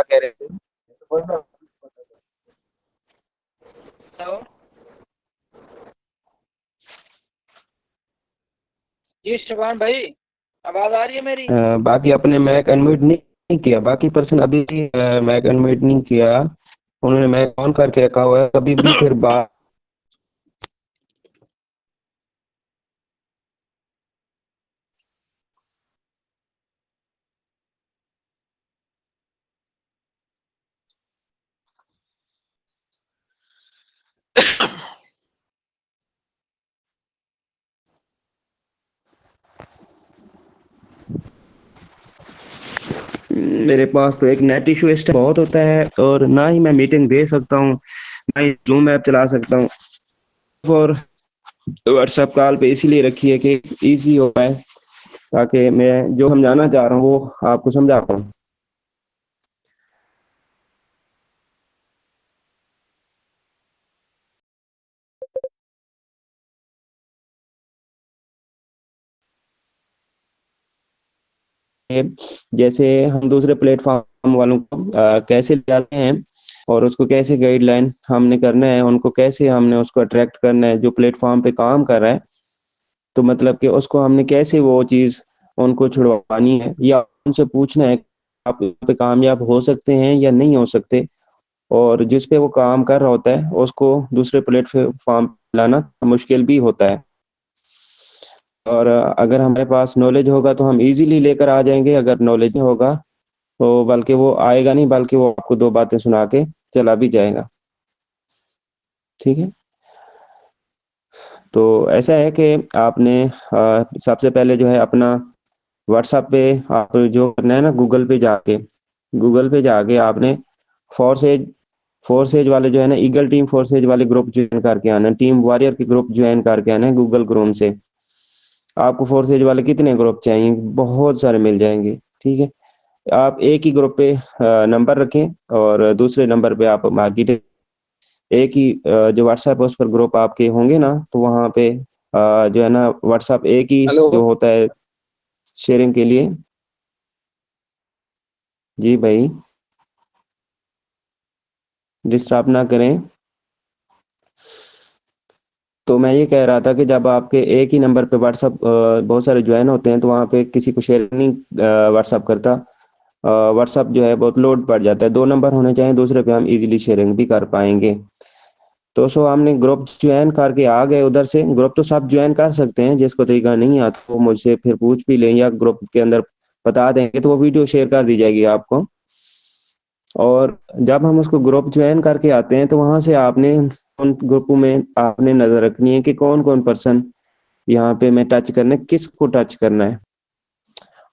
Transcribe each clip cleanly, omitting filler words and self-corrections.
क्या कह रहे थे? हेलो। जी शिवान भाई, आवाज आ रही है मेरी? बाकी अपने मैक अनम्यूट नहीं किया, बाकी पर्सन अभी भी मैक अनम्यूट नहीं किया, उन्होंने मैक ऑन करके रखा हुआ है कभी भी फिर बात। मेरे पास तो एक नेट इशू इस टाइम बहुत होता है, और ना ही मैं मीटिंग दे सकता हूँ, ना ही जूम ऐप चला सकता हूँ। और व्हाट्सएप कॉल पे इसीलिए रखी है कि इजी हो पाए, ताकि मैं जो समझाना चाह रहा हूँ वो आपको समझा पाऊँ। जैसे हम दूसरे प्लेटफॉर्म वालों को कैसे ले जाते हैं, और उसको कैसे गाइडलाइन हमने करना है, उनको कैसे हमने उसको अट्रैक्ट करना है जो प्लेटफॉर्म पे काम कर रहा है। तो मतलब कि उसको हमने कैसे वो चीज़ उनको छुड़वानी है, या उनसे पूछना है आप इस पे कामयाब हो सकते हैं या नहीं हो सकते। और जिस पे वो काम कर रहा होता है उसको दूसरे प्लेटफॉर्म पे लाना मुश्किल भी होता है। और अगर हमारे पास नॉलेज होगा तो हम इजीली लेकर आ जाएंगे, अगर नॉलेज नहीं होगा तो बल्कि वो आएगा नहीं, बल्कि वो आपको दो बातें सुना के चला भी जाएगा। ठीक है। तो ऐसा है कि आपने सबसे पहले जो है अपना व्हाट्सएप पे आप जो करना है ना, गूगल पे जाके आपने फोर्सेज फोर्सेज वाले जो है ना, ईगल टीम फोर्सेज वाले ग्रुप ज्वाइन करके आना है, टीम वॉरियर के ग्रुप ज्वाइन करके आना है गूगल क्रोम से। आपको फोर्सेज वाले कितने ग्रुप चाहिए? बहुत सारे मिल जाएंगे। ठीक है। आप एक ही ग्रुप पे नंबर रखें, और दूसरे नंबर पे आप मार्केट एक ही जो व्हाट्सएप है उस पर ग्रुप आपके होंगे ना, तो वहाँ पे जो है ना व्हाट्सएप एक ही हेलो। जो होता है शेयरिंग के लिए। जी भाई, डिस्टर्ब ना करें। तो मैं ये कह रहा था कि जब आपके एक ही नंबर पे व्हाट्सएप बहुत सारे ज्वाइन होते हैं, तो वहाँ पे किसी को शेयर नहीं व्हाट्सएप करता। व्हाट्सएप जो है बहुत लोड पड़ जाता है, दो नंबर होने चाहिए, दूसरे पे हम इजीली शेयरिंग भी कर पाएंगे। तो सो हमने ग्रुप ज्वाइन करके आ गए उधर से। ग्रुप तो सब ज्वाइन कर सकते हैं, जिसको तरीका नहीं आता वो मुझसे फिर पूछ भी लें, या ग्रुप के अंदर बता देंगे तो वो वीडियो शेयर कर दी जाएगी आपको। और जब हम उसको ग्रुप ज्वाइन करके आते हैं, तो वहां से आपने उन ग्रुप में आपने नजर रखनी है कि कौन कौन पर्सन यहाँ पे मैं टच करना है, किसको टच करना है।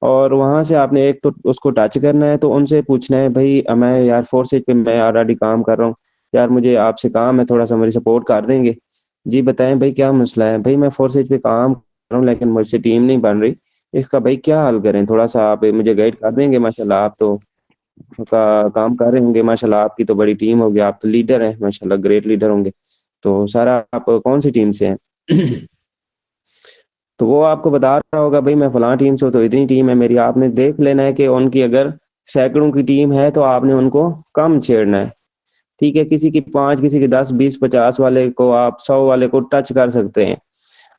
और वहां से आपने एक तो उसको टच करना है, तो उनसे पूछना है भाई मैं यार फोर्सेज पे मैं ऑलरेडी काम कर रहा हूँ, यार मुझे आपसे काम है, थोड़ा सा मेरी सपोर्ट कर देंगे? जी बताएं भाई क्या मसला है? भाई मैं फोर्सेज पे काम कर रहा हूँ लेकिन मुझसे टीम नहीं बन रही, इसका भाई क्या हल करें? थोड़ा सा आप मुझे गाइड कर देंगे? माशाल्लाह आप तो का काम कर रहे होंगे, माशाल्लाह आपकी तो बड़ी टीम होगी, आप तो लीडर हैं, माशाल्लाह ग्रेट लीडर होंगे। तो सारा आप कौन सी टीम से हैं? तो वो आपको बता रहा होगा भाई मैं फलां टीम से हूं, तो इतनी टीम है मेरी। आपने देख लेना है कि उनकी अगर सैकड़ों की टीम है तो आपने उनको कम छेड़ना है। ठीक है, किसी की पांच, किसी की 10, 20, 50 वाले को आप 100 वाले को टच कर सकते हैं।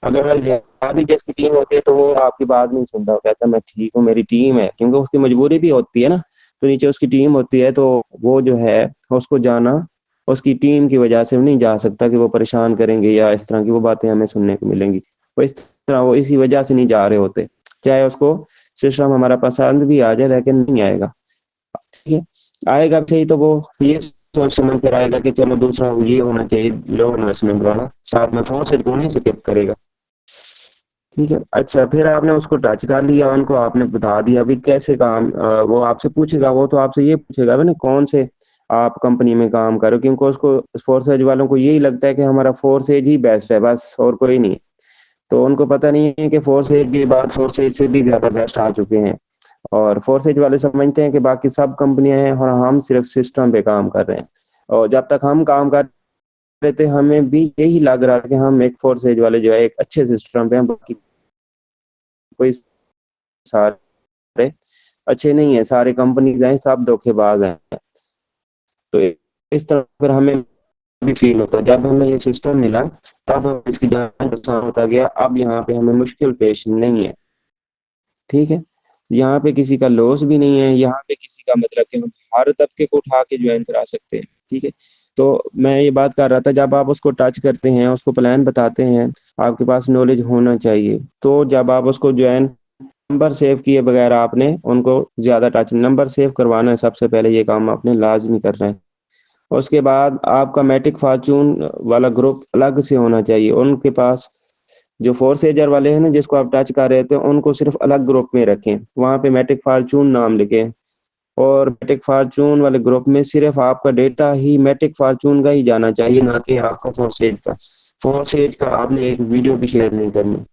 अगर ज्यादा जिसकी टीम होती है तो वो आपकी बात नहीं सुनता, वो कहता है मैं ठीक हूँ मेरी टीम है, क्योंकि उसकी मजबूरी भी होती है ना। तो नीचे उसकी टीम होती है, तो वो जो है उसको जाना उसकी टीम की वजह से नहीं जा सकता कि वो परेशान करेंगे या इस तरह की वो बातें हमें सुनने को मिलेंगी। वो इस तरह वो इसी वजह से नहीं जा रहे होते, चाहे उसको सिस्टम हमारा पसंद भी आ जाए लेकिन नहीं आएगा। ठीक है। आएगा भी सही तो वो ये सोच समझ कर आएगा कि चलो दूसरा ये होना चाहिए, लो इन्वेस्टमेंट वाला साथ में फोन से नहीं से करेगा। ठीक है। अच्छा, फिर आपने उसको टच कर लिया, उनको आपने बता दिया अभी कैसे काम वो आपसे पूछेगा, वो तो आपसे ये पूछेगा ना कौन से आप कंपनी में काम करो, क्योंकि उसको फोर्स एज वालों को यही लगता है कि हमारा फोर्स एज ही बेस्ट है, बस और कोई नहीं। तो उनको पता नहीं है कि फोर्स एज के बाद फोर्स एज से भी ज्यादा बेस्ट आ चुके हैं। और फोर्स एज वाले समझते हैं कि बाकी सब कंपनियां हैं और हम सिर्फ सिस्टम पे काम कर रहे हैं। और जब तक हम काम कर रहे थे हमें भी यही लग रहा था कि हम एक फोर्स एज वाले जो है एक अच्छे सिस्टम पे हैं, बाकी कोई सारे अच्छे नहीं है, सारे कंपनीज हैं सब धोखेबाज हैं। तो इस तरह फिर हमें भी फील होता है। जब हमें ये सिस्टम मिला तब हमें इसकी जान आसान होता गया। अब यहाँ पे हमें मुश्किल पेश नहीं है, ठीक है। यहाँ पे किसी का लॉस भी नहीं है, यहाँ पे किसी का मतलब कि हम हर तबके को उठा के ज्वाइन करा सकते हैं, ठीक है। तो मैं ये बात कर रहा था, जब आप उसको टच करते हैं, उसको प्लान बताते हैं, आपके पास नॉलेज होना चाहिए। तो जब आप उसको ज्वाइन, नंबर सेव किए बगैर आपने उनको ज्यादा टच, नंबर सेव करवाना है सबसे पहले, ये काम आपने लाजमी करना है। उसके बाद आपका मैटिक फॉर्चून वाला ग्रुप अलग से होना चाहिए। उनके पास जो फोर्स एजर वाले हैं ना, जिसको आप टच कर रहे थे, उनको सिर्फ अलग ग्रुप में रखें, वहां पे मैटिक फॉर्चून नाम लिखें। और मैटिक फॉर्चून वाले ग्रुप में सिर्फ आपका डेटा ही मैटिक फॉर्चून का ही जाना चाहिए, ना कि आपका फोर्स एज का। फोर्स एज का आपने एक वीडियो भी शेयर नहीं करनी।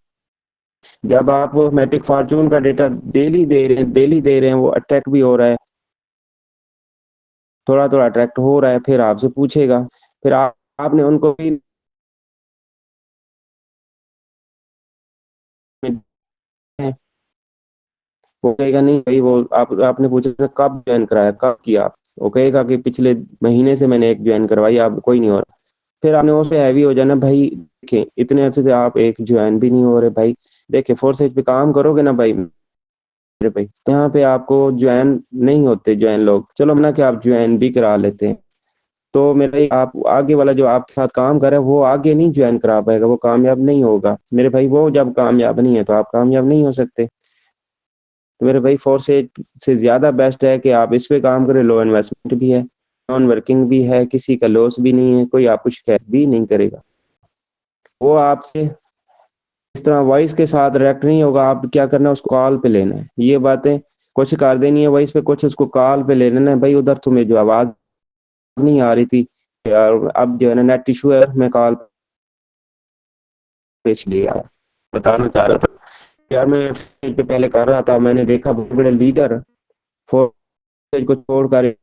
जब आप मैटिक फॉर्चून का डेटा डेली दे रहे हैं, वो अटैक भी हो रहा है, थोड़ा थोड़ा अट्रैक्ट हो रहा है, फिर आपसे पूछेगा, फिर आपने उनको भी वो कहेगा नहीं भाई, वो आपने पूछा था कब ज्वाइन कराया, कब किया, वो कहेगा कि पिछले महीने से मैंने एक ज्वाइन करवाई, आप कोई नहीं हो रहा। फिर आपने उससे हैवी हो जाना भाई, देखें इतने अच्छे से आप एक ज्वाइन भी नहीं हो रहे भाई। देखिए फोर्सेज पे काम करोगे ना भाई, मेरे भाई यहाँ पे आपको ज्वाइन नहीं होते, ज्वाइन लोग चलो मना कि आप ज्वाइन भी करा लेते हैं, तो मेरे आप आगे वाला जो आपके साथ काम कर रहा है वो आगे नहीं ज्वाइन करा पाएगा, वो कामयाब नहीं होगा मेरे भाई। वो जब कामयाब नहीं है तो आप कामयाब नहीं हो सकते। तो मेरे भाई फोर्स एज से ज्यादा बेस्ट है कि आप इस पे काम करें, लो इन्वेस्टमेंट भी है, नॉन वर्किंग भी है, किसी का लॉस भी नहीं है, कोई आपको शिकायत भी नहीं करेगा। वो आपसे इस तरह वॉइस के साथ डायरेक्ट नहीं होगा, आप क्या करना है उसको कॉल पे लेना है, ये बातें कुछ कर देनी है वॉइस पे, कुछ उसको कॉल पे ले लेना है भाई। उधर तुम्हें जो आवाज नहीं आ रही थी यार, अब जो है ना नेट इशू है, मैं कॉल पे इसलिए यार बताना चाह रहा था यार। मैं फील्ड पे पहले कर रहा था, मैंने देखा बड़े बड़े लीडर फौज को छोड़कर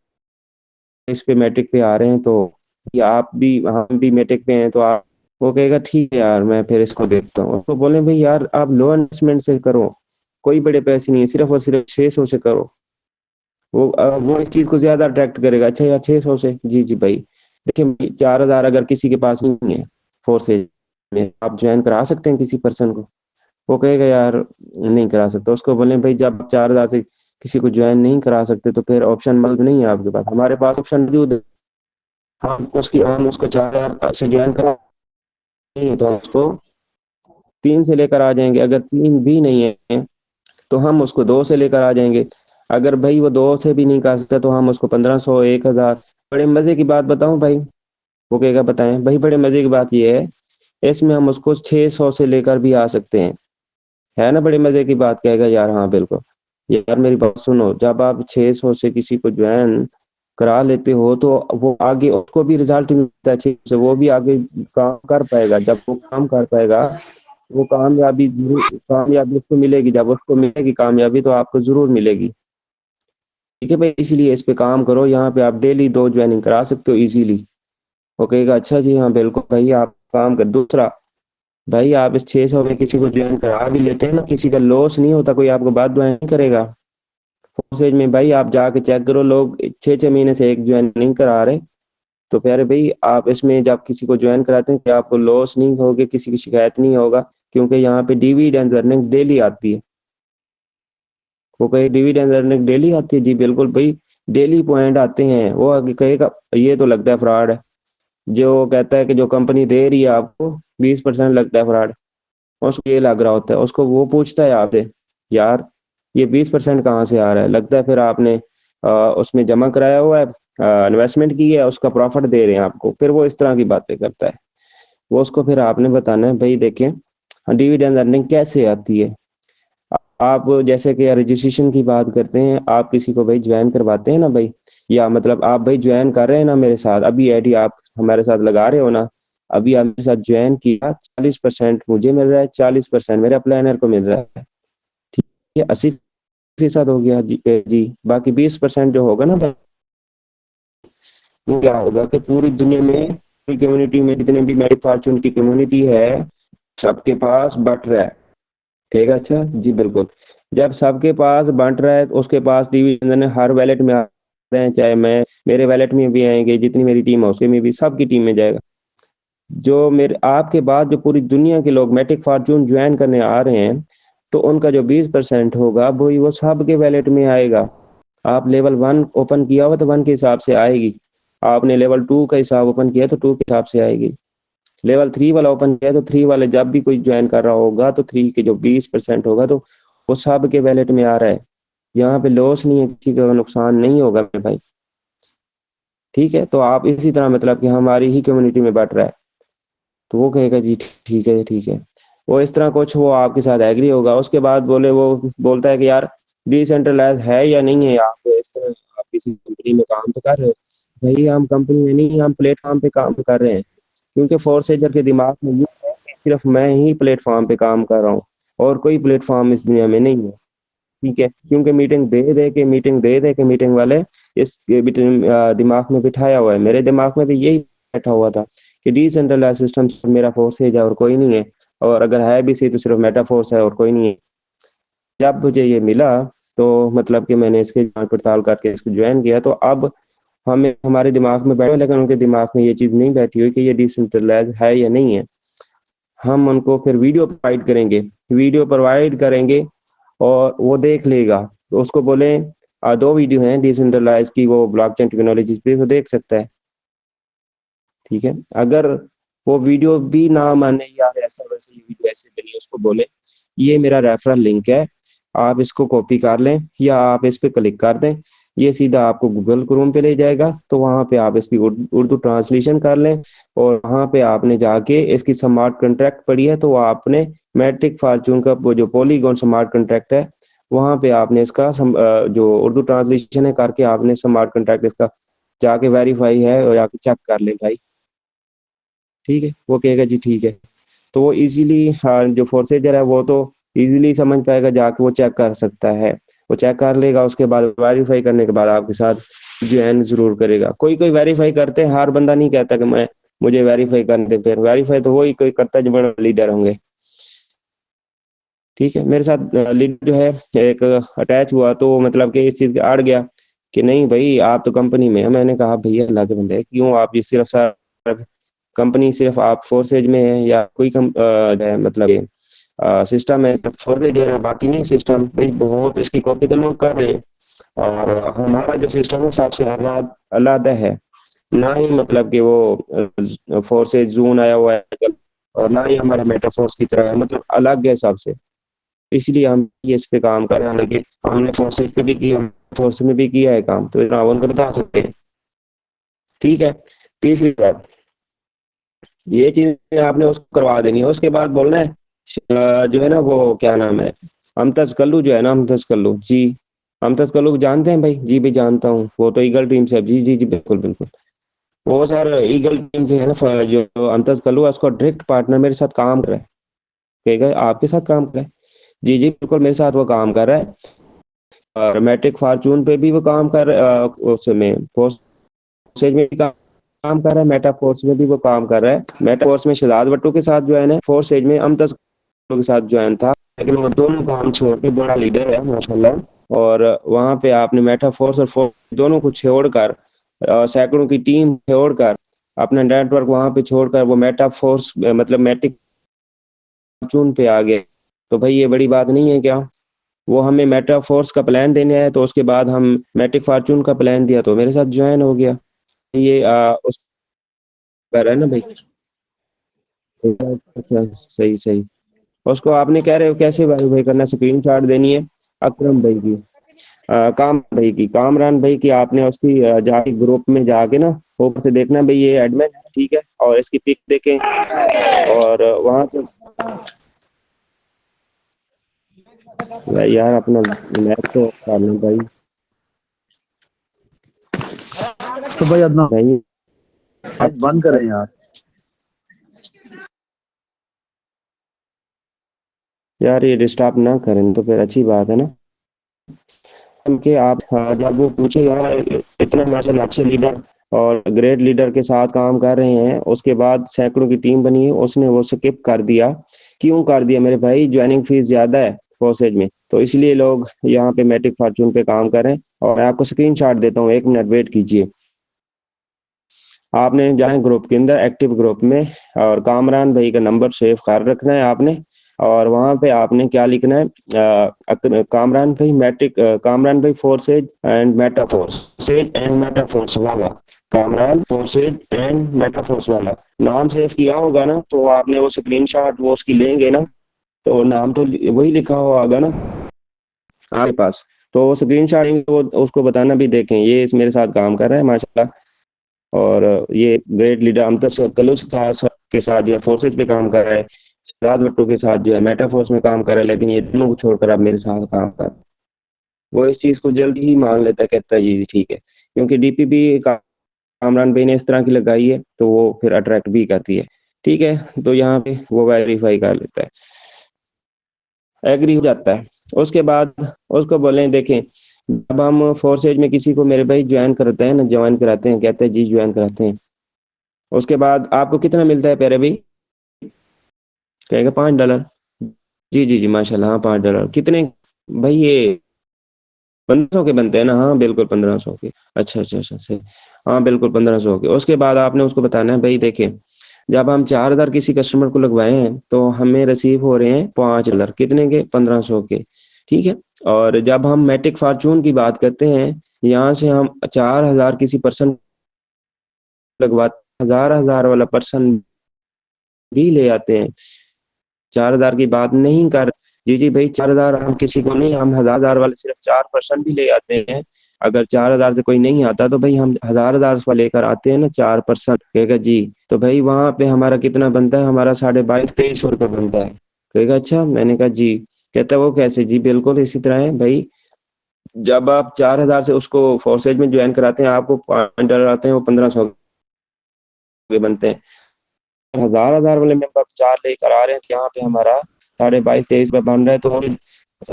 इस पे मैट्रिक पे आ रहे हैं, तो ये आप भी, हम भी मैट्रिक पे हैं, तो आप, वो कहेगा ठीक है यार मैं फिर इसको देखता हूँ। उसको बोले भाई यार आप लो इन्वेस्टमेंट से करो, कोई बड़े पैसे नहीं है, सिर्फ और सिर्फ 600 से करो। वो इस चीज को ज्यादा अट्रैक्ट करेगा, अच्छा यार 600 से, जी जी भाई। देखिए 4000 अगर किसी के पास नहीं है फोर्सेज में, आप ज्वाइन करा सकते हैं किसी पर्सन को, वो कहेगा यार नहीं करा सकता। उसको बोले भाई जब 4000 से किसी को ज्वाइन नहीं करा सकते तो फिर ऑप्शन मौजूद नहीं है आपके पास, हमारे पास ऑप्शन मौजूद है। हम उसको 4000 से ज्वाइन करा नहीं है तो हम उसको 3 से लेकर आ जाएंगे, अगर 3 भी नहीं है तो हम उसको 2 से लेकर आ जाएंगे। अगर भाई वो 2 से भी नहीं कर सकता तो हम उसको 1500, 1000। बड़े मजे की बात बताऊं भाई, वो कहेगा बताएं भाई। बड़े मजे की बात ये है, इसमें हम उसको 600 से लेकर भी आ सकते हैं, है ना बड़े मजे की बात। कहेगा यार हाँ बिल्कुल। यार मेरी बात सुनो, जब आप 600 से किसी को ज्वाइन करा लेते हो तो वो आगे उसको भी रिजल्ट मिलता है 600 से, वो भी आगे काम कर पाएगा। जब वो काम कर पाएगा वो कामयाबी जरूर, कामयाबी उसको मिलेगी, जब उसको मिलेगी कामयाबी तो आपको जरूर मिलेगी, ठीक है भाई। इसलिए इस पे काम करो, यहाँ पे आप डेली 2 ज्वाइनिंग करा सकते हो इजीली। वो कहेगा अच्छा जी हाँ बिल्कुल भाई, आप काम कर। दूसरा भाई, आप इस 600 में किसी को ज्वाइन करा भी लेते हैं ना, किसी का लॉस नहीं होता, कोई आपको बात दुआ नहीं करेगा। फॉर्सेज में भाई आप जाके चेक करो, लोग 6 6 महीने से एक ज्वाइन नहीं करा रहे। तो प्यारे भाई आप इसमें जब किसी को ज्वाइन कराते हैं कि आपको लॉस नहीं होगे, किसी की शिकायत नहीं होगा, क्योंकि यहाँ पे डिविडेंड अर्निंग डेली आती है। वो कहे डिविडेंड अर्निंग डेली आती है, जी बिल्कुल भाई, डेली पॉइंट आते हैं। वो आगे कहेगा ये तो लगता है फ्रॉड है, जो कहता है कि जो कंपनी दे रही है आपको 20% लगता है फ्रॉड, उसको ये लग रहा होता है। उसको वो पूछता है आपसे यार ये 20% कहाँ से आ रहा है, लगता है फिर आपने उसमें जमा कराया हुआ है, इन्वेस्टमेंट की है, उसका प्रॉफिट दे रहे हैं आपको। फिर वो इस तरह की बातें करता है। वो उसको फिर आपने बताना है भाई देखें डिविडेंड अर्निंग कैसे आती है। आप जैसे कि रजिस्ट्रेशन की बात करते हैं, आप किसी को भाई ज्वाइन करवाते हैं ना भाई, या मतलब आप भाई ज्वाइन कर रहे हैं ना मेरे साथ, अभी आईडी आप हमारे साथ लगा रहे हो ना, अभी आप मेरे साथ ज्वाइन किया, 40% मुझे मिल रहा है, 40% मेरे प्लानर को मिल रहा है, ठीक है। 80% हो गया जी। बाकी 20% जो होगा ना भाई, वो क्या होगा कि पूरी दुनिया में, पूरी कम्युनिटी में जितने भी मेरी फॉर्चून की कम्युनिटी है, सबके पास बट रहा है, ठीक है। अच्छा जी बिल्कुल। जब सबके पास बंट रहा है तो उसके पास डिवीजन हर वैलेट में आ रहे हैं, चाहे मैं मेरे वैलेट में भी आएंगे, जितनी मेरी टीम है उसके में भी, सबकी टीम में जाएगा। जो मेरे आपके बाद जो पूरी दुनिया के लोग मैटिक फॉर्चून ज्वाइन करने आ रहे हैं, तो उनका जो 20% होगा वही वो सबके वैलेट में आएगा। आप लेवल 1 ओपन किया हो तो 1 के हिसाब से आएगी, आपने लेवल 2 का हिसाब ओपन किया तो 2 के हिसाब से आएगी, लेवल 3 वाला ओपन किया तो 3 वाले जब भी कोई ज्वाइन कर रहा होगा तो 3 के जो 20% होगा तो वो सब के वैलेट में आ रहा है। यहाँ पे लॉस नहीं है, किसी का नुकसान नहीं होगा मेरे भाई। ठीक है, तो आप इसी तरह मतलब कि हमारी ही कम्युनिटी में बट रहा है, तो वो कहेगा जी ठीक है ठीक है, वो इस तरह कुछ वो आपके साथ एग्री होगा। उसके बाद वो बोलता है कि यार डिसेंट्रलाइज है या नहीं है, आप इस तरह आप किसी कंपनी में काम तो कर रहे हो। भाई हम कंपनी में नहीं, हम प्लेटफॉर्म पे काम कर रहे हैं, क्योंकि फोर्सेजर के दिमाग में ये है कि सिर्फ मैं ही प्लेटफॉर्म पे काम कर रहा हूँ और कोई प्लेटफॉर्म इस दुनिया में नहीं है। ठीक है, क्योंकि मीटिंग मीटिंग वाले इस दिमाग में बिठाया हुआ है, मेरे दिमाग में भी यही बैठा हुआ था कि डिसेंट्रलाइज सिस्टम मेरा फोर्सेज है और कोई नहीं है, और अगर है भी सही तो सिर्फ मेटाफोर्स है और कोई नहीं है। जब मुझे ये मिला तो मतलब कि मैंने इसके जांच पड़ताल करके इसको ज्वाइन किया, तो अब हमें हमारे दिमाग में बैठे, लेकिन उनके दिमाग में ये चीज नहीं बैठी हुई कि ये डिसेंट्रलाइज है या नहीं है। हम उनको फिर वीडियो प्रोवाइड करेंगे और वो देख लेगा। तो उसको बोले 2 वीडियो हैं डिसेंट्रलाइज की, वो ब्लॉकचेन टेक्नोलॉजी पे वो देख सकता है। ठीक है, अगर वो वीडियो भी ना माने, यार ऐसा वैसे ये वीडियो ऐसे बनी, उसको बोले ये मेरा रेफरल लिंक है, आप इसको कॉपी कर लें या आप इस पे क्लिक कर दें, ये सीधा आपको गूगल क्रोम पे ले जाएगा, तो वहां पे आप इसकी उर्दू ट्रांसलेशन कर लें, और वहां पे आपने जाके इसकी स्मार्ट कॉन्ट्रैक्ट पढ़ी है तो आपने मैट्रिक फॉर्चून का वो जो पॉलीगॉन स्मार्ट कॉन्ट्रैक्ट है, वहां पे आपने इसका जो उर्दू ट्रांसलेशन है करके आपने स्मार्ट कॉन्ट्रैक्ट इसका जाके वेरीफाई है और जाके चेक कर लें भाई। ठीक है, वो कहेगा जी ठीक है, तो वो इजीली जो फोर्सेजर है वो तो इजीली समझ पाएगा, जाके वो चेक कर सकता है, वो चेक कर लेगा, उसके बाद वेरीफाई करने के बाद आपके साथ ज्वाइन जरूर करेगा। कोई कोई वेरीफाई करते हैं, हर बंदा नहीं कहता कि मैं मुझे वेरीफाई करने दे, फिर वेरीफाई तो वही कोई करता है जो बड़ा लीडर होंगे। ठीक है, मेरे साथ लीडर जो है एक अटैच हुआ, तो मतलब कि इस चीज के अड़ गया कि नहीं भाई आप तो कंपनी में है। मैंने कहा भैया अल्लाह के बंदे क्यों आप ये सिर्फ कंपनी सिर्फ आप फोर्सेज में है या कोई मतलब सिस्टम है फोर्सेज है बाकी नहीं, सिस्टम भाई बहुत इसकी कॉपी तो लोग कर रहे हैं, और हमारा जो सिस्टम है सबसे अलग है, ना ही मतलब कि वो फोर्सेज जोन आया हुआ है, और ना ही हमारा मेटाफोर्स की तरह है, मतलब अलग है सबसे। इसलिए हम ये इस पे काम कर रहे हैं, हालांकि हमने फोर्सेज पे भी किया, फोर्स में भी किया है काम, तो रावण को बता सकते हैं। ठीक है, तीसरी बात ये चीज आपने उसको करवा देनी है, उसके बाद बोलना है जो है ना वो क्या नाम है, अमतज कल्लू जो है ना, अमतज कल्लू जी, अमतज कल्लू को जानते हैं भाई? जी भाई जानता हूँ, वो तो ईगल टीम से है। जी जी जी बिल्कुल बिल्कुल, वो सर ईगल टीम से है ना, जो अमतज कल्लू है उसका डायरेक्ट पार्टनर मेरे साथ काम कर रहा है। कहेगा आपके साथ काम कर रहा है? जी जी बिल्कुल मेरे साथ वो काम कर रहा है, और मैट्रिक फॉर्चून पे भी वो काम कर उसमें फोर्सेज में भी काम कर रहा है, मेटा फोर्स में भी वो काम कर रहा है। मेटा फोर्स में शहजाद भट्टो के साथ ज्वाइन है, फोर्सेज में अमतज के साथ ज्वाइन था, लेकिन वो दोनों काम छोड़ के बड़ा लीडर है माशाल्लाह। और वहां पे आपने मेटा फोर्स और फोर्स दोनों को छोड़कर सैकड़ों की टीम छोड़कर अपना नेटवर्क वहां पे छोड़कर वो मेटा फोर्स मतलब मैट्रिक फॉर्चून पे आ गए, तो भाई ये बड़ी बात नहीं है क्या? वो हमें मेटा फोर्स का प्लान देने आए, तो उसके बाद हम मैट्रिक फॉर्चून का प्लान दिया तो मेरे साथ ज्वाइन हो गया। ये उस पर है ना भाई। अच्छा सही सही, उसको आपने कह रहे हो कैसे भाई भाई करना, स्क्रीन शॉट देनी है अकरम भाई की, कामरान भाई की, आपने उसकी जाके ग्रुप में जाके ना ऊपर से देखना भाई ये एडमिन है, ठीक है, और इसकी पिक देखें, और वहां पे यार अपना मैप तो कर लें भाई। तो भाई अदनान नहीं आप बंद करें यार। यार ये डिस्टर्ब ना करें तो फिर अच्छी बात है ना, क्योंकि आप जब वो पूछे यार इतना माशाल्लाह अच्छे लीडर और ग्रेट लीडर के साथ काम कर रहे हैं, उसके बाद सैकड़ों की टीम बनी है, उसने वो स्किप कर दिया। क्यों कर दिया मेरे भाई? ज्वाइनिंग फीस ज्यादा है, फोर्सेज में, तो इसलिए लोग यहाँ पे मैट्रिक फॉर्चून पे काम करें। और मैं आपको स्क्रीनशॉट देता हूँ, 1 मिनट वेट कीजिए। आपने जाए ग्रुप के अंदर, एक्टिव ग्रुप में, और कामरान भाई का नंबर सेव कर रखना है आपने। और वहां पे आपने क्या लिखना है, कामरान भाई फोर्सेज एंड मेटाफोर्स वाला, कामरान फोर्सेज एंड मेटाफोर्स वाला नाम सेव किया होगा ना, तो आपने वो स्क्रीनशॉट वो उसकी लेंगे ना, तो नाम तो वही लिखा होगा ना आपके पास। तो वो स्क्रीनशॉट वो उसको बताना भी, देखें ये इस मेरे साथ काम कर रहा है माशाल्लाह, और ये ग्रेट लीडर अमतस कलुस के साथ जो है फोर्सेज पे काम कर रहा है, सिद्धार्थ भट्टू के साथ जो है मेटाफोर्स में काम कर रहा है, लेकिन ये दोनों को छोड़कर अब मेरे साथ काम कर, वो इस चीज को जल्दी ही मान लेता है, कहता है जी ठीक है, क्योंकि डीपीपी कामरान भाई ने इस तरह की लगाई है, तो वो फिर अट्रैक्ट भी करती है। ठीक है, तो यहाँ पे वो वेरीफाई कर लेता है, एग्री हो जाता है। उसके बाद उसको बोले देखें, जब हम फोर्सेज में किसी को मेरे भाई ज्वाइन करते हैं ना, ज्वाइन कराते हैं, कहते हैं जी ज्वाइन कराते हैं, उसके बाद आपको कितना मिलता है प्यारे भाई, कहेगा $5। जी जी जी माशाल्लाह, हाँ $5 कितने भाई, ये 1500 के बनते हैं ना, हाँ बिल्कुल 1500 के, अच्छा अच्छा अच्छा सही, हाँ बिल्कुल 1500 के। उसके बाद आपने उसको बताना है भाई देखें, जब हम 4000 किसी कस्टमर को लगवाए हैं, तो हमें रिसीव हो रहे हैं $5, कितने के, 1500 के। ठीक है, और जब हम मैट्रिक फॉर्चून की बात करते हैं, यहाँ से हम 4000 किसी पर्सन लगवाते, हजार वाला पर्सन भी ले आते हैं, 4000 की बात नहीं कर, जी जी भाई 4000 हम किसी को नहीं, हम 1000 वाले सिर्फ 4% भी ले आते हैं। अगर 4000 से कोई नहीं आता, तो भाई हम 1000 वाले लेकर आते हैं ना, 4%, कहेगा जी, तो भाई वहां पे हमारा कितना बनता है, हमारा 2200-2300 रुपये बनता है। कहेगा अच्छा, मैंने कहा जी, कहता है वो कैसे, जी बिल्कुल इसी तरह है भाई, जब आप 4000 से उसको फोर्सेज में ज्वाइन कराते हैं, आपको $5 आते हैं, वो 1500 के बनते हैं। हजार वाले मेंबर 4 लेकर आ रहे हैं, तो यहाँ पे हमारा 2200-2300 बन रहा है, तो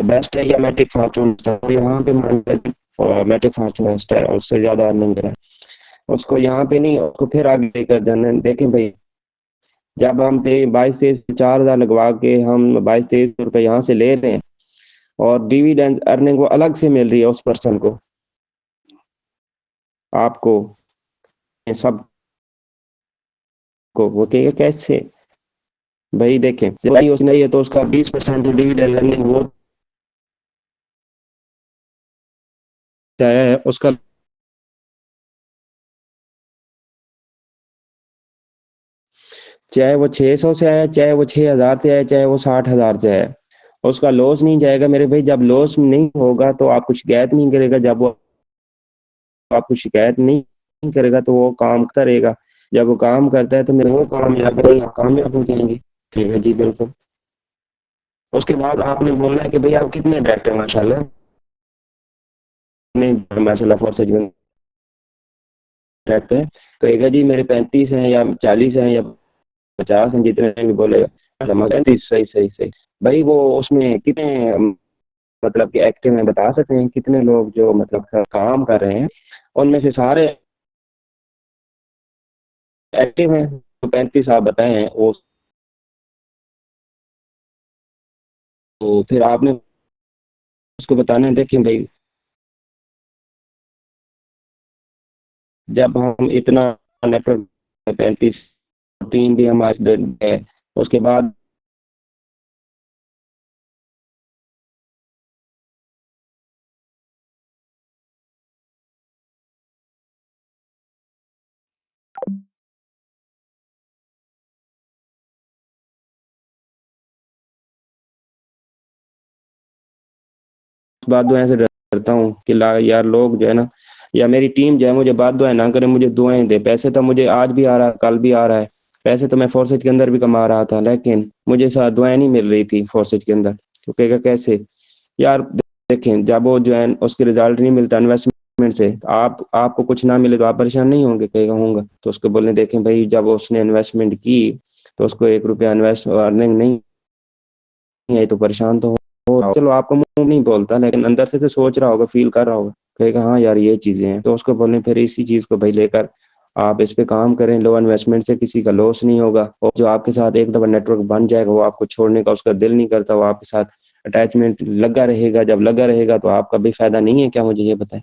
बेस्ट है या मैट्रिक फॉर्चून, तो यहाँ पे मैट्रिक फॉर्चून बेस्ट है, और उससे ज्यादा अर्निंग है उसको यहाँ पे नहीं, उसको फिर आगे लेकर जाना है। देखें भाई, जब हम 2200 से 4000 लगवा के हम 2200-2300 रुपये यहाँ से ले रहे हैं, और डिविडेंड अर्निंग वो अलग से मिल रही है उस पर्सन को, आपको, सब को, वो कहेगा कैसे भाई, देखें जब भाई उसने ये, तो उसका 20% डिविडेंड अर्निंग वो है उसका, चाहे वो 600 से आया, चाहे वो 6000 से आया, चाहे वो 60,000 से आया, उसका लॉस नहीं जाएगा मेरे भाई। जब लॉस नहीं होगा तो आपको शिकायत नहीं करेगा, जब वो आपको शिकायत नहीं करेगा तो वो काम करता रहेगा, जब वो काम करता है तो मेरे वो कामयाब है, आप कामयाब हो जाएंगे। ठीक है जी बिल्कुल। उसके बाद आपने बोलना है कि भाई आप कितने डायरेक्टर माशाल्लाह, नहीं माशाल्लाह फोर्सेज में डायरेक्टर है, कहेगा जी मेरे 35 हैं या 40 हैं या 50 हैं, जितने भी बोलेगा, 35, सही सही सही। भाई वो उसमें कितने मतलब कि एक्टिव में बता सकते हैं, कितने लोग जो मतलब काम कर रहे हैं, उनमें से सारे एक्टिव हैं, तो 35 आप बताए हैं वो, तो फिर आपने उसको बताना है। देखें भाई, जब हम इतना नेटवर्क 35 टीम भी हमारे है, उसके बाद बाद दुआएं से डरता हूँ कि ला यार लोग जो है ना, या मेरी टीम जो है मुझे बाद दुआएं ना करे, मुझे दुआएं दे। पैसे तो मुझे आज भी आ रहा है, कल भी आ रहा है, पैसे तो मैं फोर्सेज के अंदर भी कमा रहा था, लेकिन मुझे साथ दुआएं नहीं मिल रही थी फोर्सेज के अंदर। तो कहेगा कैसे यार, देखें जब वो जो है उसके रिजल्ट नहीं मिलता इन्वेस्टमेंट से, आप आपको कुछ ना मिले तो आप परेशान नहीं होंगे, कहेगा होंगे। तो उसको बोलने देखें भाई, जब उसने इन्वेस्टमेंट की, तो उसको 1 रुपया इन्वेस्ट अर्निंग नहीं आई, तो परेशान तो हो, चलो आपको मुंह नहीं बोलता, लेकिन अंदर से तो सोच रहा होगा, फील कर रहा होगा, कहेगा हाँ यार ये चीजें हैं। तो उसको बोलने फिर इसी चीज को भाई लेकर आप इस पे काम करें, लो इन्वेस्टमेंट से किसी का लॉस नहीं होगा, और जो आपके साथ एक दफा नेटवर्क बन जाएगा, वो आपको छोड़ने का उसका दिल नहीं करता, वो आपके साथ अटैचमेंट लगा रहेगा, जब लगा रहेगा तो आपका भी फायदा नहीं है क्या, मुझे ये बताएं।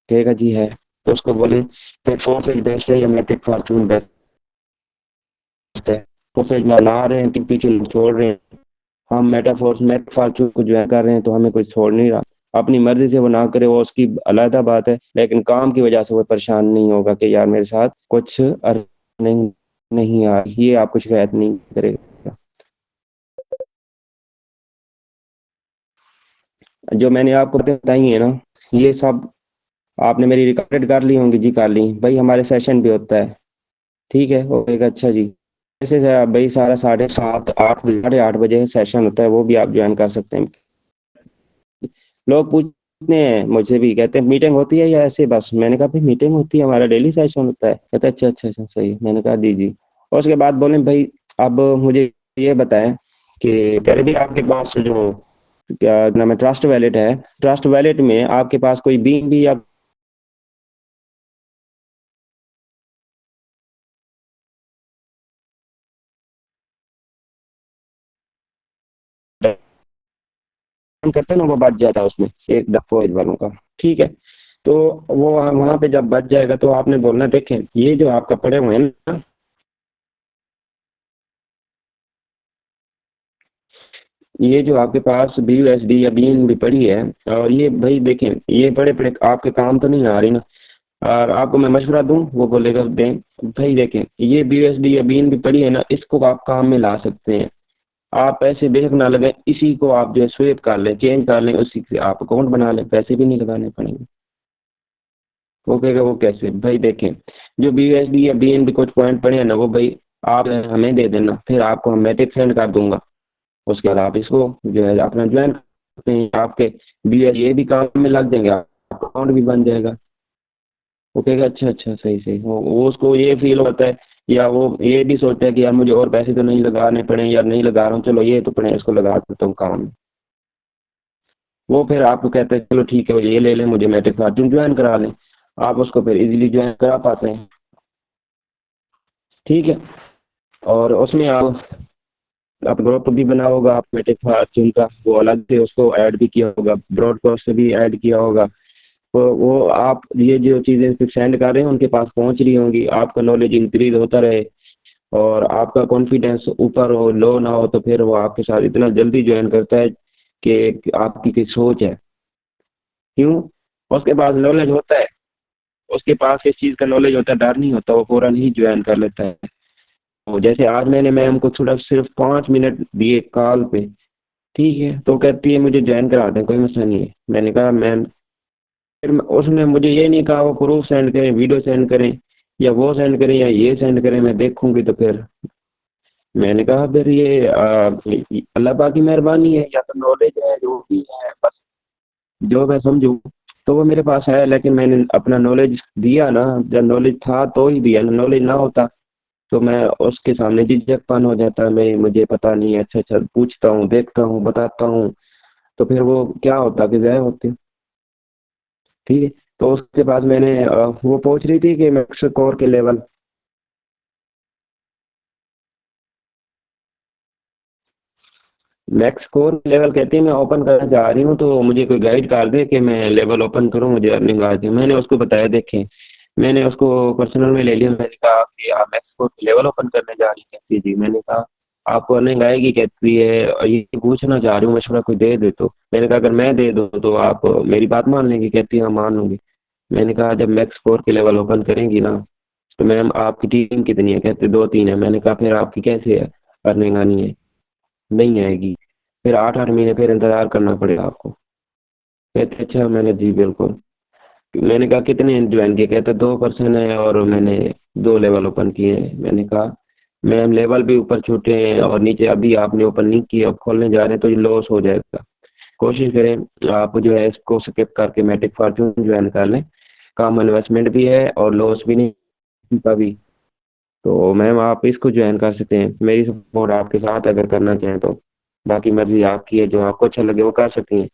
कहेगा जी है, तो उसको बोले फिर फोर्सेज बेस्ट है या मैट्रिक फॉर्चून बेस्ट है। फोर्सेज ला रहे हैं कि पीछे छोड़ रहे हैं, हम मेटाफोर्स मेट फॉर्चून को जो है कर रहे हैं, तो हमें कोई छोड़ नहीं रहा। अपनी मर्जी से वो ना करे वो उसकी अलग बात है, लेकिन काम की वजह से वो परेशान नहीं होगा कि यार मेरे साथ कुछ अर्निंग नहीं आ रही, ये आपको शिकायत नहीं करेगा। जो मैंने आपको बातें बताई है ना, ये सब आपने मेरी रिकॉर्डेड कर ली होंगी जी, कर ली भाई, हमारे सेशन भी होता है, ठीक है हो गएगा। अच्छा जी, जैसे भाई सारा 7:30 8 बजे 8:30 सेशन होता है, वो भी आप ज्वाइन कर सकते हैं। लोग पूछते हैं मुझसे भी, कहते हैं मीटिंग होती है या ऐसे बस, मैंने कहा भाई मीटिंग होती है, हमारा डेली सेशन होता है। कहते हैं अच्छा अच्छा अच्छा सही है, मैंने कहा जी जी। और उसके बाद बोले भाई अब मुझे ये बताएं कि पहले भी आपके पास जो क्या नाम है ट्रस्ट वैलेट है, ट्रस्ट वैलेट में आपके पास कोई बीन भी या करते हैं ना, वो बच जाता है उसमें एक दफो वालों का, ठीक है। तो वो वहां पे जब बच जाएगा तो आपने बोलना देखें ये जो आपका पड़े हुए हैं ना, ये जो आपके पास BUSD या बीन भी पड़ी है, और ये भाई देखें ये बड़े बड़े आपके काम तो नहीं आ रही ना। और आपको मैं मशवरा दूं, वो बोलेगा दें भाई देखें ये BUSD या बीन भी पड़ी है ना, इसको आप काम में ला सकते हैं। आप पैसे बेशक ना लगे, इसी को आप जो है स्वेप कर लें, चेंज कर लें, उसी से आप अकाउंट बना लें, पैसे भी नहीं लगाने पड़ेंगे। वो कहेगा वो कैसे, भाई देखें जो BUSD या BNB कुछ पॉइंट पड़े हैं ना, वो भाई आप हमें दे देना, फिर आपको हम मैट्रिक सेंड कर दूंगा। उसके बाद आप इसको जो है अपना ज्वाइन करते हैं, आपके ये भी काम में लग जाएंगे, आपका अकाउंट भी बन जाएगा। वो कहेगा अच्छा अच्छा सही सही, वो उसको ये फील होता है, या वो ये भी सोचता है कि यार मुझे और पैसे तो नहीं लगाने पड़े, या नहीं लगा रहा हूँ, चलो ये तो पड़े इसको लगा देता हूँ काम में। वो फिर आपको कहता है चलो ठीक है ये ले लें, मुझे मैट्रिक फार्चून ज्वाइन करा लें। आप उसको फिर इजीली ज्वाइन करा पाते हैं, ठीक है। और उसमें आप ग्रुप भी बना होगा आप मैट्रिक फार्चून का, वो अलग से उसको ऐड भी किया होगा, ब्रॉडकास्ट से भी ऐड किया होगा। तो वो आप ये जो चीज़ें फिर सेंड कर रहे हैं उनके पास पहुंच रही होंगी, आपका नॉलेज इंक्रीज होता रहे, और आपका कॉन्फिडेंस ऊपर हो लो ना हो, तो फिर वो आपके साथ इतना जल्दी ज्वाइन करता है कि आपकी कोई सोच है क्यों। उसके पास नॉलेज होता है, उसके पास किस चीज़ का नॉलेज होता है, डर नहीं होता, वो फौरन ही ज्वाइन कर लेता है। तो जैसे आज मैंने मैम को थोड़ा सिर्फ 5 मिनट दिए कॉल पे, ठीक है, तो कहती है मुझे ज्वाइन करा दें, कोई मसला नहीं है। मैंने कहा मैम, फिर उसने मुझे ये नहीं कहा वो प्रूफ सेंड करें, वीडियो सेंड करें, या वो सेंड करें या ये सेंड करें, मैं देखूंगी। तो फिर मैंने कहा फिर ये अल्लाह पाक की मेहरबानी है, या तो नॉलेज है जो भी है, बस जो मैं समझूं तो वो मेरे पास है। लेकिन मैंने अपना नॉलेज दिया ना, जब नॉलेज था तो ही दिया, नॉलेज ना होता तो मैं उसके सामने झिझकपन हो जाता, मैं मुझे पता नहीं है, अच्छा अच्छा पूछता हूँ देखता हूँ बताता हूँ, तो फिर वो क्या होता कि ज़ाया होते, ठीक है। तो उसके बाद मैंने वो पूछ रही थी कि मैक्स कोर के लेवल, मैक्स कोर लेवल कहती है मैं ओपन करना चाह रही हूँ, तो मुझे कोई गाइड कर दे कि मैं लेवल ओपन करूँ, मुझे अर्निंग आ जाए। मैंने उसको बताया देखें, मैंने उसको पर्सनल में ले लिया, मैंने कहा कि आप मैक्स कोर लेवल ओपन करने जा रही हैं, कहती जी। मैंने कहा आपको अर्निंग आएगी, कहती है और ये पूछना चाह रही हूँ मशवरा कोई दे दे। तो मैंने कहा अगर मैं दे दूँ तो आप मेरी बात मान लेंगी, कहती है हाँ मान लूंगी। मैंने कहा जब मैक्स कोर के लेवल ओपन करेंगी ना, तो मैम आपकी टीम कितनी है, कहते 2-3 है। मैंने कहा फिर आपकी कैसे है अर्निंग आनी है, नहीं आएगी, फिर 8-8 महीने फिर इंतजार करना पड़ेगा आपको। कहते अच्छा, मैंने जी बिल्कुल। मैंने कहा कितने ज्वाइन किए, कहते 2% है और मैंने 2 लेवल ओपन किए हैं। मैंने कहा मैम लेवल भी ऊपर छूटे हैं और नीचे अभी आपने ओपन नहीं किए, अब खोलने जा रहे हैं तो ये लॉस हो जाएगा। कोशिश करें आप जो है इसको स्किप करके मैट्रिक फॉर्चून ज्वाइन कर लें, कम इन्वेस्टमेंट भी है और लॉस भी नहीं कभी। तो मैम आप इसको ज्वाइन कर सकते हैं, मेरी सपोर्ट आपके साथ अगर करना चाहें तो। बाकी मर्जी आपकी है, जो आपको अच्छा लगे वो कर सकती हैं।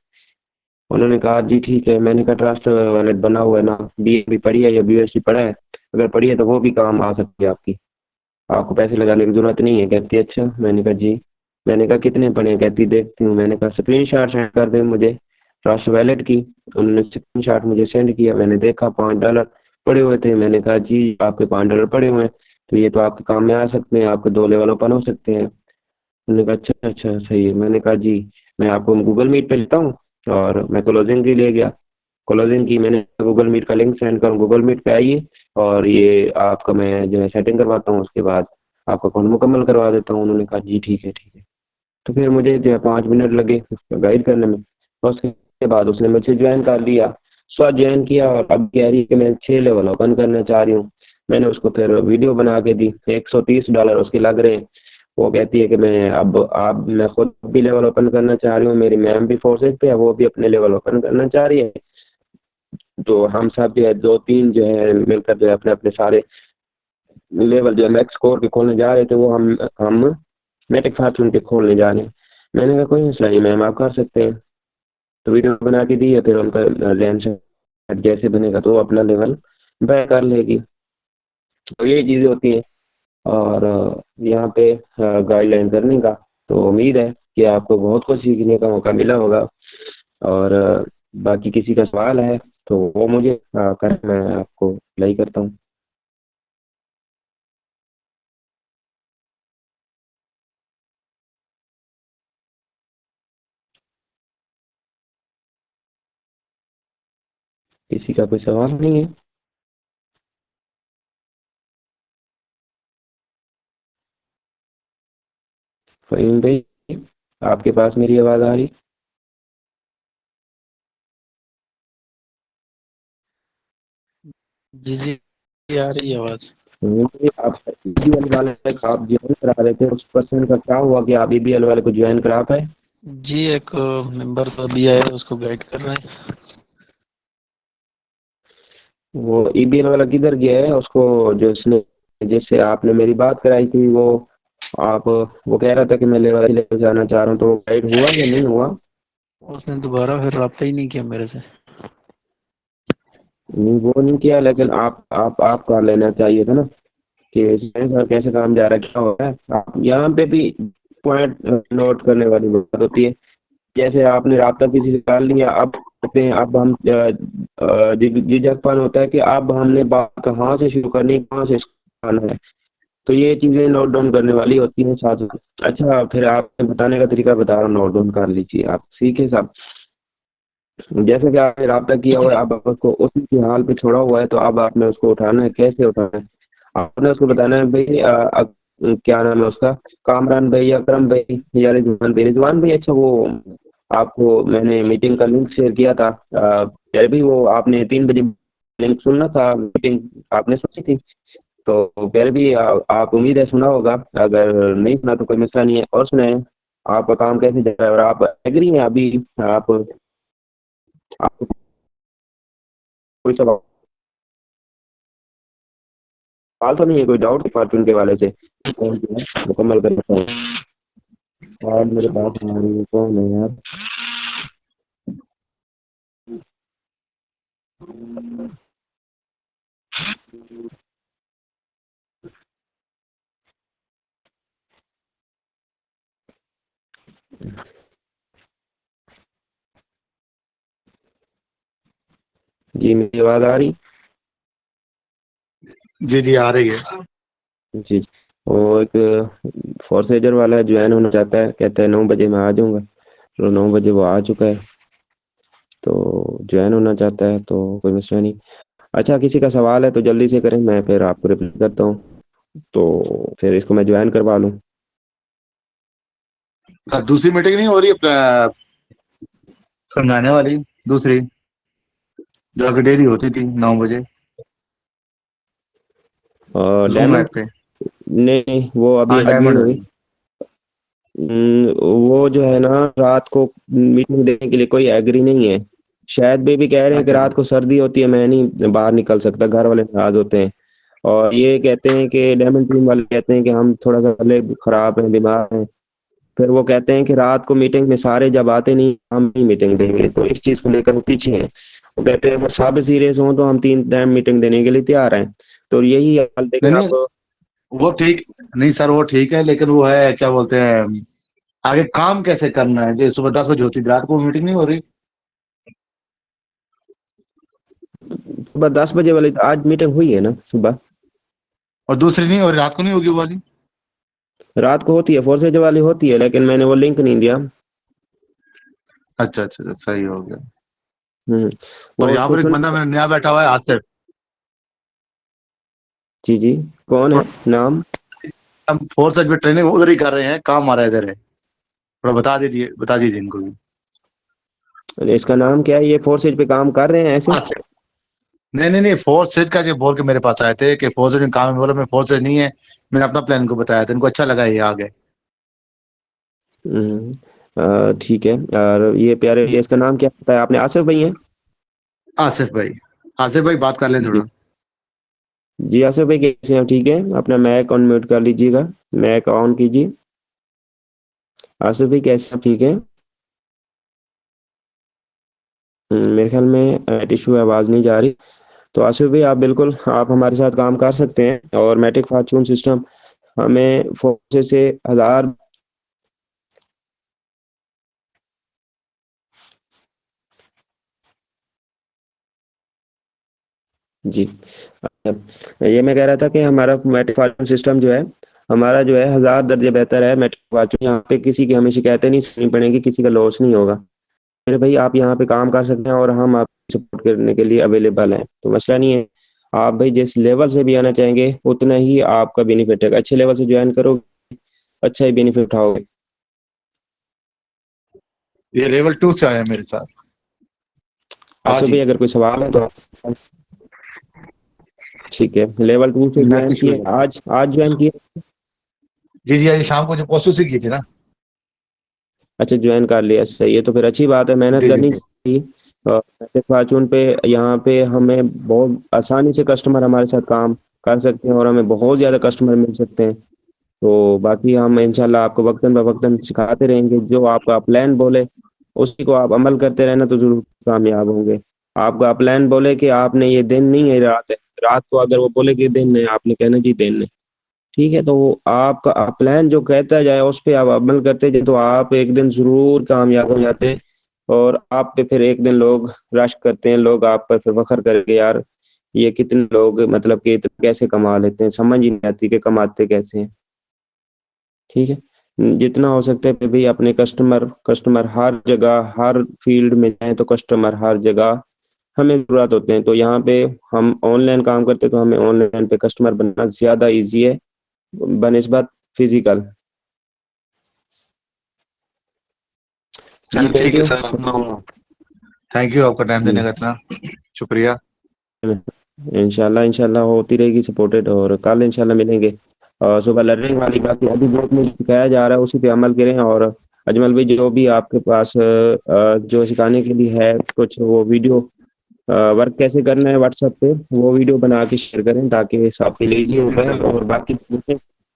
उन्होंने कहा जी ठीक है। मैंने कहा ट्रस्ट वॉलेट बना हुआ है ना, BNB पड़ी है या BUSD पड़ा है, अगर पड़ी है तो वो भी काम आ सकती है आपकी, आपको पैसे लगाने की जरूरत नहीं है। कहती है अच्छा। मैंने कहा जी। मैंने कहा कितने पड़े? कहती देखती हूँ। मैंने कहा स्क्रीनशॉट सेंड कर दे मुझे ट्रस्ट वैलेट की। उन्होंने स्क्रीनशॉट मुझे सेंड किया। मैंने देखा $5 पड़े हुए थे। मैंने कहा जी आपके $5 पड़े हुए हैं, तो ये तो आपके काम में आ सकते हैं, आपके 2 लेवल ओपन हो सकते हैं। उन्होंने कहा अच्छा अच्छा सही है। मैंने कहा जी मैं आपको गूगल मीट पे लेता हूँ, और मैं क्लोजिंग की ले गया। क्लोजिंग की, मैंने गूगल मीट का लिंक सेंड करूँ, गूगल मीट पे आइए और ये आपका मैं जो है सेटिंग करवाता हूँ, उसके बाद आपका अकाउंट मुकम्मल करवा देता हूँ। उन्होंने कहा जी ठीक है ठीक है। तो फिर मुझे जो है 5 मिनट लगे उसको गाइड करने में, और उसके बाद उसने मुझे ज्वाइन कर लिया। ज्वाइन किया और अब कह रही है कि मैं 6 लेवल ओपन करना चाह रही हूँ। मैंने उसको फिर वीडियो बना के दी। $130 उसके लग रहे हैं। वो कहती है कि मैं खुद भी लेवल ओपन करना चाह रही हूँ, मेरी मैम भी फोर्सेज पे है, वो भी अपने लेवल ओपन करना चाह रही है। तो हम सब जो है 2-3 जो है मिलकर जो है अपने अपने सारे लेवल जो है मैक्स स्कोर के खोलने जा रहे थे, वो हम मेटिक फॉर्चून के खोलने जा रहे हैं। मैंने कहा कोई मसला नहीं मैम, आप कर सकते हैं। तो वीडियो बना के दी है, फिर उनका लेंस जैसे बनेगा तो वो अपना लेवल बाय कर लेगी। तो ये चीज़ें होती हैं। और यहाँ पे गाइडलाइन करने का, तो उम्मीद है कि आपको बहुत कुछ सीखने का मौका मिला होगा। और बाकी किसी का सवाल है तो वो मुझे कर, मैं आपको अप्लाई करता हूँ। किसी का कोई सवाल नहीं है? फ़हीम भाई, आपके पास मेरी आवाज़ आ रही? जी जी, आ रही है आवाज। फ़हीम भाई, आप ईबीएल वाले का आप ज्वाइन करा रहे थे, उस पर्सन का क्या हुआ कि आप ईबीएल वाले को ज्वाइन करा पाए? जी एक मेंबर तो अभी आया, उसको गाइड कर रहे हैं। वो ईबीएल वाला किधर गया है? उसको जो उसने जिससे आपने मेरी बात कराई थी, वो कह रहा था कि मैं लेवल जाना चाह रहा हूँ, तो गाइड हुआ या नहीं हुआ? उसने दोबारा फिर रब्ता ही नहीं किया मेरे से। नहीं वो नहीं किया, लेकिन आप कर लेना चाहिए था ना कि इसमें सर कैसे काम जा रहा है, क्या हो रहा है। आप यहाँ पे भी पॉइंट नोट करने वाली बात होती है। जैसे आपने राब्ता किसी से कर लिया, अब कहते हैं अब हम झिझकपन होता है कि अब हमने बात कहाँ से शुरू करनी है, कहाँ से इसको आना है। तो ये चीज़ें नोट डाउन करने वाली होती हैं साथ में। अच्छा फिर आपने बताने का तरीका बता रहा हूँ, नोट डाउन कर लीजिए आप, ठीक है साहब। जैसे कि आपने राब्ता किया हुआ है, अब आप उसको उसी के हाल पे छोड़ा हुआ है, तो अब आपने उसको उठाना है। कैसे उठाना है? आपने उसको बताना है भाई क्या नाम है उसका, कामरान भाई, अकरम भाई या रिजवान भाई। रिजवान भाई, अच्छा वो आपको मैंने मीटिंग का लिंक शेयर किया था, यार भाई वो आपने 3 बजे लिंक सुनना था, मीटिंग आपने सुनी थी? तो फिर भी आप उम्मीद है सुना होगा, अगर नहीं सुना तो कोई मसला नहीं है। और सुनाए आपका काम कैसे जा रहा है, और आप एग्री हैं अभी? आप आपको कोई सवाल तो नहीं है, कोई डाउट फॉर्चून के वाले से? और जो है मुकम्मल कर लेता हूँ। और मेरे पास हमारी कौन है यार? जी मेरी आवाज़ आ रही? जी जी आ रही है। जी। वो एक फोर्सेजर वाला ज्वाइन होना चाहता है, कहता है 9 बजे मैं आ जाऊँगा। तो 9 बजे वो आ चुका है, तो ज्वाइन होना चाहता है, तो कोई मसला नहीं। अच्छा किसी का सवाल है तो जल्दी से करें, मैं फिर आपको रिप्लाई करता हूँ, तो फिर इसको मैं ज्वाइन करवा लूँ। सर दूसरी मीटिंग नहीं हो रही समझाने वाली, दूसरी जो अगर डेली होती थी 9 बजे और जूम ऐप डायमंड? पे। नहीं वो अभी हाँ ऐड नहीं डायमंड हुई। वाली। वो जो है ना, रात को मीटिंग देने के लिए कोई एग्री नहीं है। शायद भी कह रहे हैं कि अच्छा रात को सर्दी होती है, मैं नहीं बाहर निकल सकता, घर वाले नाराज होते हैं। और ये कहते हैं कि डायमंड टीम वाले कहते हैं कि हम थोड़ा सा गले खराब हैं, बीमार हैं। फिर वो कहते हैं कि रात को मीटिंग में सारे जब आते नहीं, हम नहीं मीटिंग देंगे, तो इस चीज को लेकर वो पीछे हैं। वो कहते हैं वो सब सीरियस हों तो हम 3 टाइम मीटिंग देने के लिए तैयार हैं। तो यही हाल नहीं देखें नहीं अब। वो ठीक नहीं सर, वो ठीक है, लेकिन वो है क्या बोलते हैं आगे काम कैसे करना है, जो सुबह 10 बजे होती थी, रात को मीटिंग नहीं हो रही? सुबह 10 बजे वाली तो आज मीटिंग हुई है ना सुबह। और दूसरी नहीं हो रही, रात को नहीं होगी वो वाली? रात को होती है, फोर्सेज वाली होती है, लेकिन मैंने वो लिंक नहीं दिया। अच्छा अच्छा अच्छा, सही हो गया। हम्म। और और यहाँ पर कुछ एक सुन। बंदा मेरा नया बैठा हुआ है, आसिफ। जी जी। कौन है नाम? हम फोर्स में ट्रेनिंग उधर ही कर रहे हैं, काम आ रहा है इधर है, थोड़ा बता दीजिए इनको भी। इसका नाम क्या है? ये फोर्सेज पे काम कर रहे हैं ऐसे? आसिफ। नहीं नहीं नहीं, फोर्सेज का जो बोल के मेरे पास आए थे कि फोर्सेज में काम है, बोला मैं फोर्सेज नहीं है। मैंने अपना प्लान को बताया था, इनको अच्छा लगा, ये आ गए। ठीक है। और ये प्यारे, ये इसका नाम क्या बताया आपने? आसिफ भाई हैं? आसिफ भाई, आसिफ भाई बात कर लें जी। थोड़ा। जी आसिफ भाई कैसे हैं? ठीक है, अपना मैक ऑन म्यूट कर लीजिएगा, मैक ऑन कीजिए। आसिफ भाई कैसे हैं? ठीक है। मेरे ख्याल में नेट इशू है, आवाज़ नहीं जा रही। तो आसिफ भाई आप बिल्कुल आप हमारे साथ काम कर सकते हैं, और मैट्रिक फॉर्चून सिस्टम हमें फोर्सेज से 1000। जी। ये मैं कह रहा था कि हमारा मैट्रिक फॉर्चून सिस्टम जो है, हमारा जो है 1000 दर्जे बेहतर है मैट्रिक फॉर्चून। यहाँ पे किसी की हमें शिकायतें नहीं सुननी पड़ेंगी, किसी का लॉस नहीं होगा। मेरे भाई आप यहाँ पे काम कर सकते हैं, और हम आपको सपोर्ट करने के लिए अवेलेबल हैं, तो मसला नहीं है। आप भाई जिस लेवल से भी आना चाहेंगे उतना ही आपका बेनिफिट है। अच्छे लेवल से ज्वाइन करोगे, अच्छा ही बेनिफिट उठाओगे। ये लेवल 2 से आया मेरे साथ। हाँ आसिफ जी। भाई अगर कोई सवाल है तो ठीक है। लेवल 2 से नेट ज्वाइन इशू किए, है। आज आज ज्वाइन किए? जी जी, आज शाम को जो पोस्टो से की थी ना। अच्छा ज्वाइन कर लिया, सही है। तो फिर अच्छी बात है, मेहनत जी जी करनी जी। चाहिए। मैट्रिक फॉर्चून पे यहाँ पे हमें बहुत आसानी से कस्टमर हमारे साथ काम कर सकते हैं, और हमें बहुत ज़्यादा कस्टमर मिल सकते हैं। तो बाकी हम इंशाल्लाह आपको वक्तन ब वक्तन सिखाते रहेंगे, जो आपका प्लान बोले उसी को आप अमल करते रहना, तो जरूर कामयाब होंगे। आपका प्लान बोले कि आपने ये दिन नहीं है रात है, रात को अगर वो बोले कि दिन है, आपने कहना जी दिन है। ठीक है, तो आपका प्लान जो कहता जाए उस पे आप अमल करते जाए, तो आप एक दिन जरूर कामयाब हो जाते हैं। और आप पे फिर एक दिन लोग रश करते हैं, लोग आप पर फिर फखर करके, यार ये कितने लोग मतलब कि इतना कैसे कमा लेते हैं, समझ ही नहीं आती कि कमाते कैसे हैं। ठीक है, जितना हो सकता है फिर भी अपने कस्टमर कस्टमर हर जगह हर फील्ड में जाए, तो कस्टमर हर जगह हमें जरूरत होते हैं। तो यहाँ पे हम ऑनलाइन काम करते हैं, तो हमें ऑनलाइन पे कस्टमर बनना ज्यादा इजी है बनिस्बत फिजिकल। जी चलो ठीक थैंक है यू। सर, अपना थैंक यू आपका टाइम जी देने का इतना, शुक्रिया। इंशाल्लाह इंशाल्लाह होती रहेगी सपोर्टेड, और कल इंशाल्लाह मिलेंगे। और सुबह लर्निंग वाली बात अभी जो मुझे सिखाया जा रहा है उसी पे अमल करें। और अजमल भाई जो भी आपके पास जो सिखाने के लिए है कुछ, वो वीडियो वर्क कैसे करना है व्हाट्सएप पे, वो वीडियो बना के शेयर करें, ताकि सबके लिए इजी हो जाए। और बाकी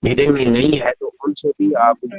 मीटिंग में नहीं है तो उनसे भी आप